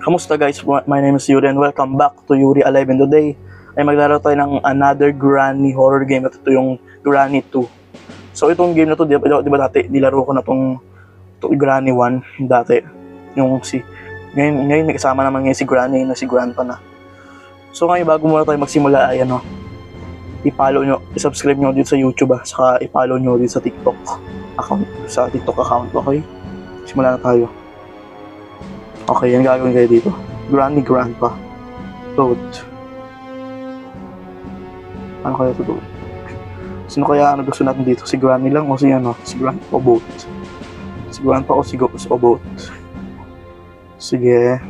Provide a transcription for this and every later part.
Kamusta guys? My name is Yuri and welcome back to Yuri Alive, and today ay maglaro tayo ng another Granny horror game at ito yung Granny 2. So itong game na to, di ba dati nilaro ko na tong Granny 1 dati. Yung ngayon may kasama naman ngayon si Granny na si Grandpa na. So ngayon bago muna tayo magsimula ay i-follow nyo, i-subscribe nyo dito sa YouTube saka i-follow nyo dito sa TikTok account, okay? Simula na tayo. Okay, yan gagawin kayo dito. Granny, Grandpa. Vote. Ano kaya ito vote? Sino kaya gusto natin dito? Si Granny lang o si Grandpa o vote? Si Grandpa o si Ghost o vote? Sige.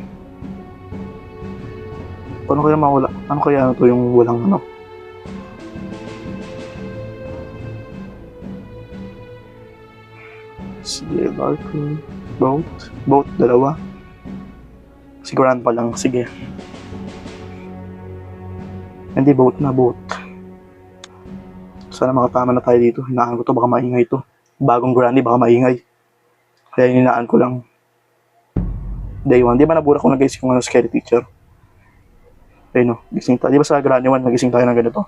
Paano kaya mawala? Ano kaya ito yung walang Sige, dark room. Vote, dalawa. Si Grandpa lang, sige. Hindi, vote. Sana makatama na tayo dito. Hinaan ko to, baka maingay to. Bagong Granny, baka maingay. Kaya hinaan ko lang. Day 1. Di ba nabura ko nag-isip kung scary teacher? Ayun gising tayo. Di ba sa Granny 1, nagising tayo ng ganito?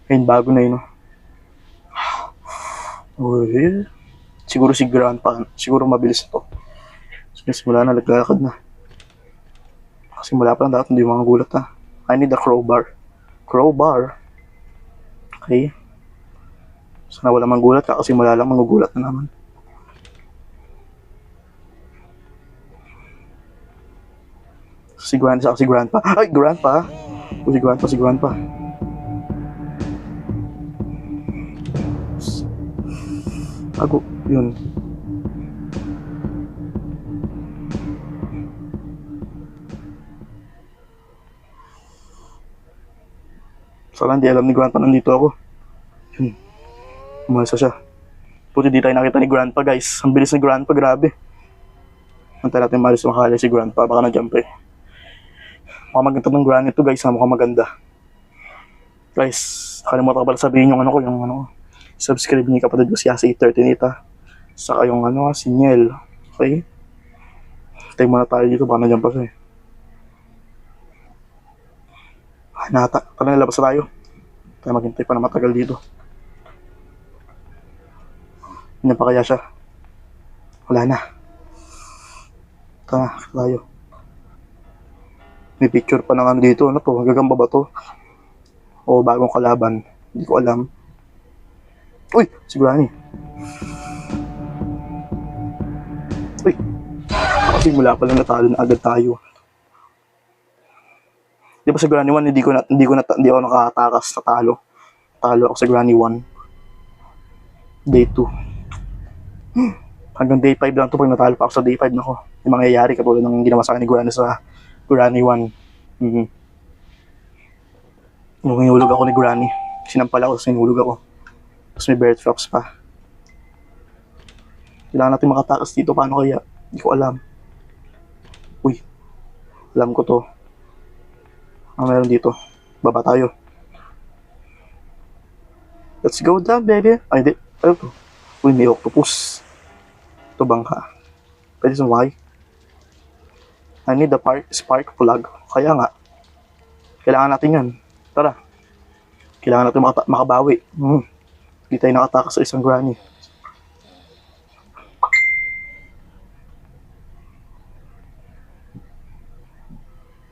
Ayun, bago na yun Uy. Siguro si Grandpa. Siguro mabilis to. Simula na, naglalakad na. Simula pa lang dapat hindi mga gulat I need a crowbar. Okay. Sana wala mang gulat kakasimula lang, magugulat na naman. Si Grandpa. Ay, Grandpa! Si Grandpa. Ako, yun. Sana hindi alam ni Grandpa nandito ako. Yun. Umalasa siya. Puti di tayo nakita ni Grandpa, guys. Ang bilis ni Grandpa, grabe. Antay natin malis makakala si Grandpa. Baka na-jump Mukhang maganda ng Granny to, guys. Mukhang maganda. Guys, nakalimutan ko pala sabihin yung subscribe niyo kapatid ko si Asi13 Saka yung si Niel. Okay? Tayo muna tayo dito. Baka na-jump siya Tara, nalabas na tayo. Tayo maghintay pa na matagal dito. Hindi pa kaya siya? Wala na. Tara, tayo. May picture pa ng dito. Ano to? Gagamba ba to? O bagong kalaban? Hindi ko alam. Uy! Si Granny. Uy! Kasi mula pa lang natalo na agad tayo. Di ba sa Granny 1, hindi ako nakatakas na talo. Talo ako sa Granny 1. Day 2. Hanggang day 5 lang to pag natalo pa ako sa day 5 nako. Yung mangyayari katulad ng ginawa sa akin ni Granny sa Granny 1. Nung hinulog ako ni Granny, sinampal ako, tapos hinulog ako. Tapos may bear traps pa. Kailangan natin makatakas dito. Paano kaya? Hindi ko alam. Uy. Alam ko to. Meron dito. Baba tayo. Let's go down, baby. Ay, hindi. Ano to? Uy, may octopus. Ito bangka. Pwede sumakay. I need the spark plug. Kaya nga. Kailangan natin yan. Tara. Kailangan natin makabawi. Hindi tayo nakatakas sa isang Granny.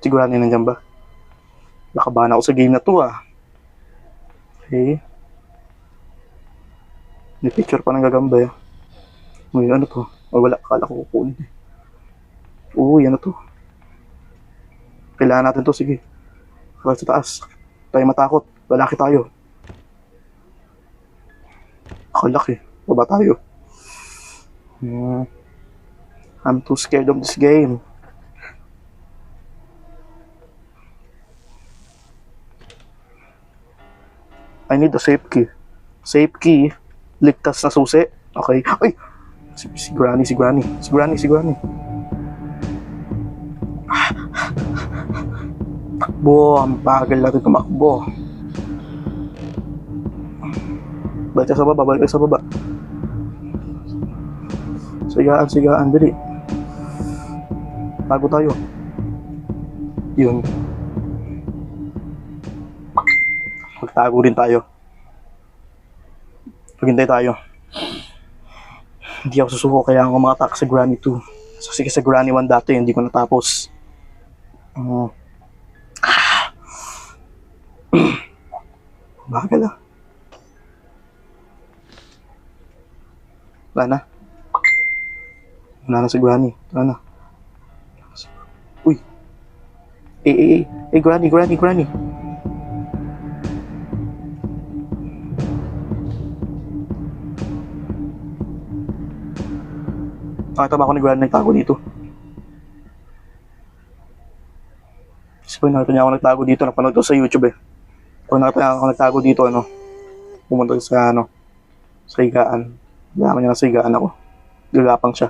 Si Granny nandiyan ba? Nakabahan ako sa game na to Okay. May picture pa ng gagamba Uy, ano to? Wala, akala ko kukunin Uy, ano to? Kailangan natin to, sige. Kaya sa taas. Tayo matakot. Lalaki tayo. Laki. Baba tayo. I'm too scared of this game. I need a safe key. Safe key. Ligtas na susi. Okay. Ay! Si Granny. Takbo. Ang bagal natin tumakbo. Balik sa baba. Sigaan, dali. Bago tayo. Yun. Magtago rin tayo. Paghintay tayo. Hindi ako susuko kaya ako mga sa Granny 2. Kasi sa Granny 1 dati hindi ko natapos. Bagal ah. Wala na. Wala na si Granny. Wala na. Uy. Granny. Nakita ba ako ni Granny nagtago dito? Kasi pag nakita niya ako nagtago dito, napanood ko sa YouTube eh. Pag nakita niya ako nagtago dito, pumunta sa sa higaan. Yaman niya na sa higaan ako. Gagapang siya.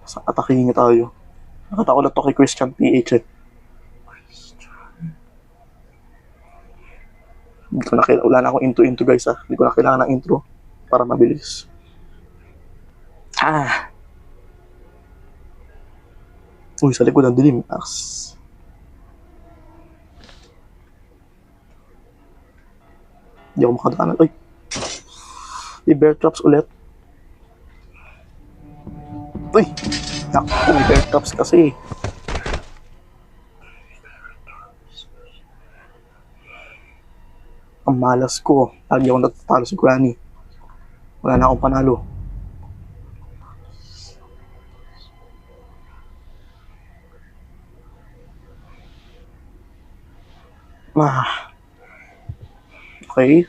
Sa atakihin niya tayo. Nakita ko na to kay Christian PH eh. Wala na akong intro guys ah. Hindi ko na kailangan ng intro para mabilis. Uy, sa likod ang dilim. Hindi ako makadaanan. Ay! May bear traps ulit. Uy! Naku, may bear traps kasi. Ang malas ko. Lagi ako nagtatalo si Granny. Wala na akong panalo. Okay.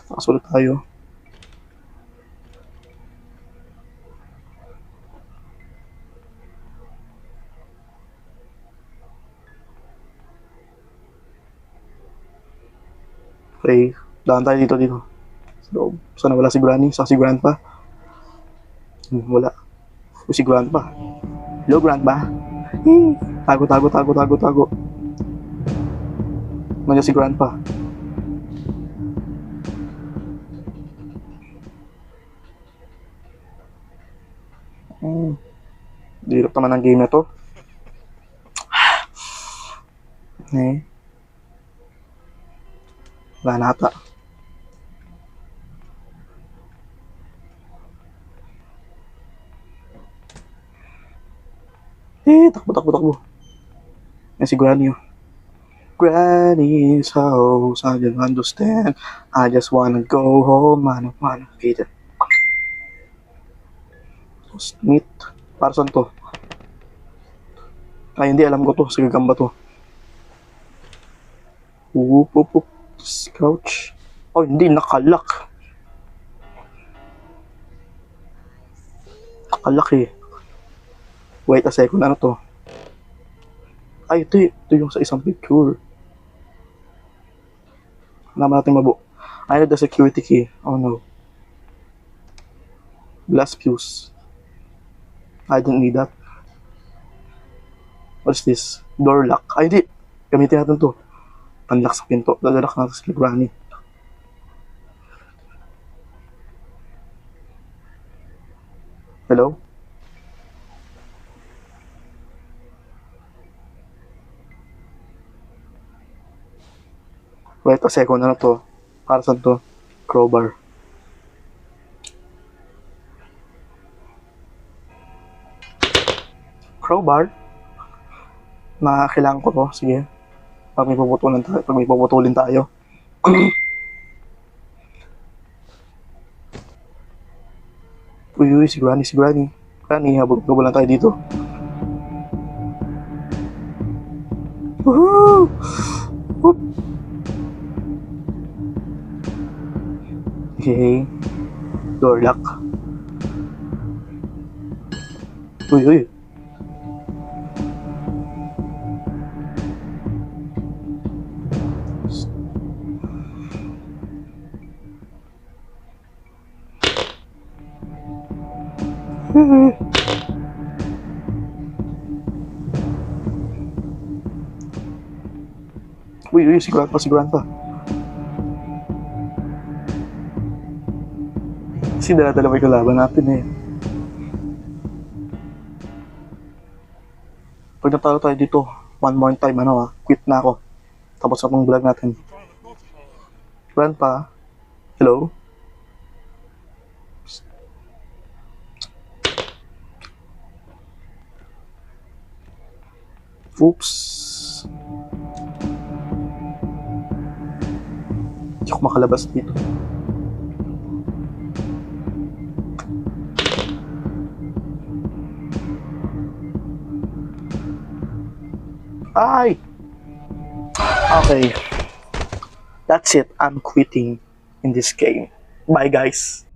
Nakasulit tayo. Okay. Daan tayo dito. So, sana wala si Granny? Saka si Grandpa? Wala. O si Grandpa. Hello, Grandpa? Tago. Nandiyan si Grandpa. Dirap naman ang game na to. Wala na ata. Takbo. Yan si Granny. Granny's house, I don't understand. I just wanna go home, man. Peter. Meat. Para saan to? Ay, hindi. Alam ko to. Sa gagamba to. Crouch. Oh, hindi. Nakalak. Nakalak eh. Wait a second. Ano to? Ay, ito yung sa isang picture. Naman natin I need the security key. Oh no. Glass fuse. I don't need that. What's this? Door lock. Ay, hindi. Gamitin natin to. Panlock sa pinto. Lalak natin sa Granny. Hello? Wait a second, ano to? Para saan to? Crowbar. Crowbar? Kailangan ko to. Sige. Pag may puputulin tayo. Uy, si Granny. Granny, habang lang tayo dito. Woohoo! Whoop! Okay. Door lock. Uy. Uy, si Grandpa. Kasi dala-dala may kalaban natin eh. Pag natalo tayo dito, one more time, quit na ako. Tapos na tong vlog natin. Grandpa, hello? Oops. Hindi ako makalabas dito. Ay! Okay. That's it. I'm quitting in this game. Bye, guys.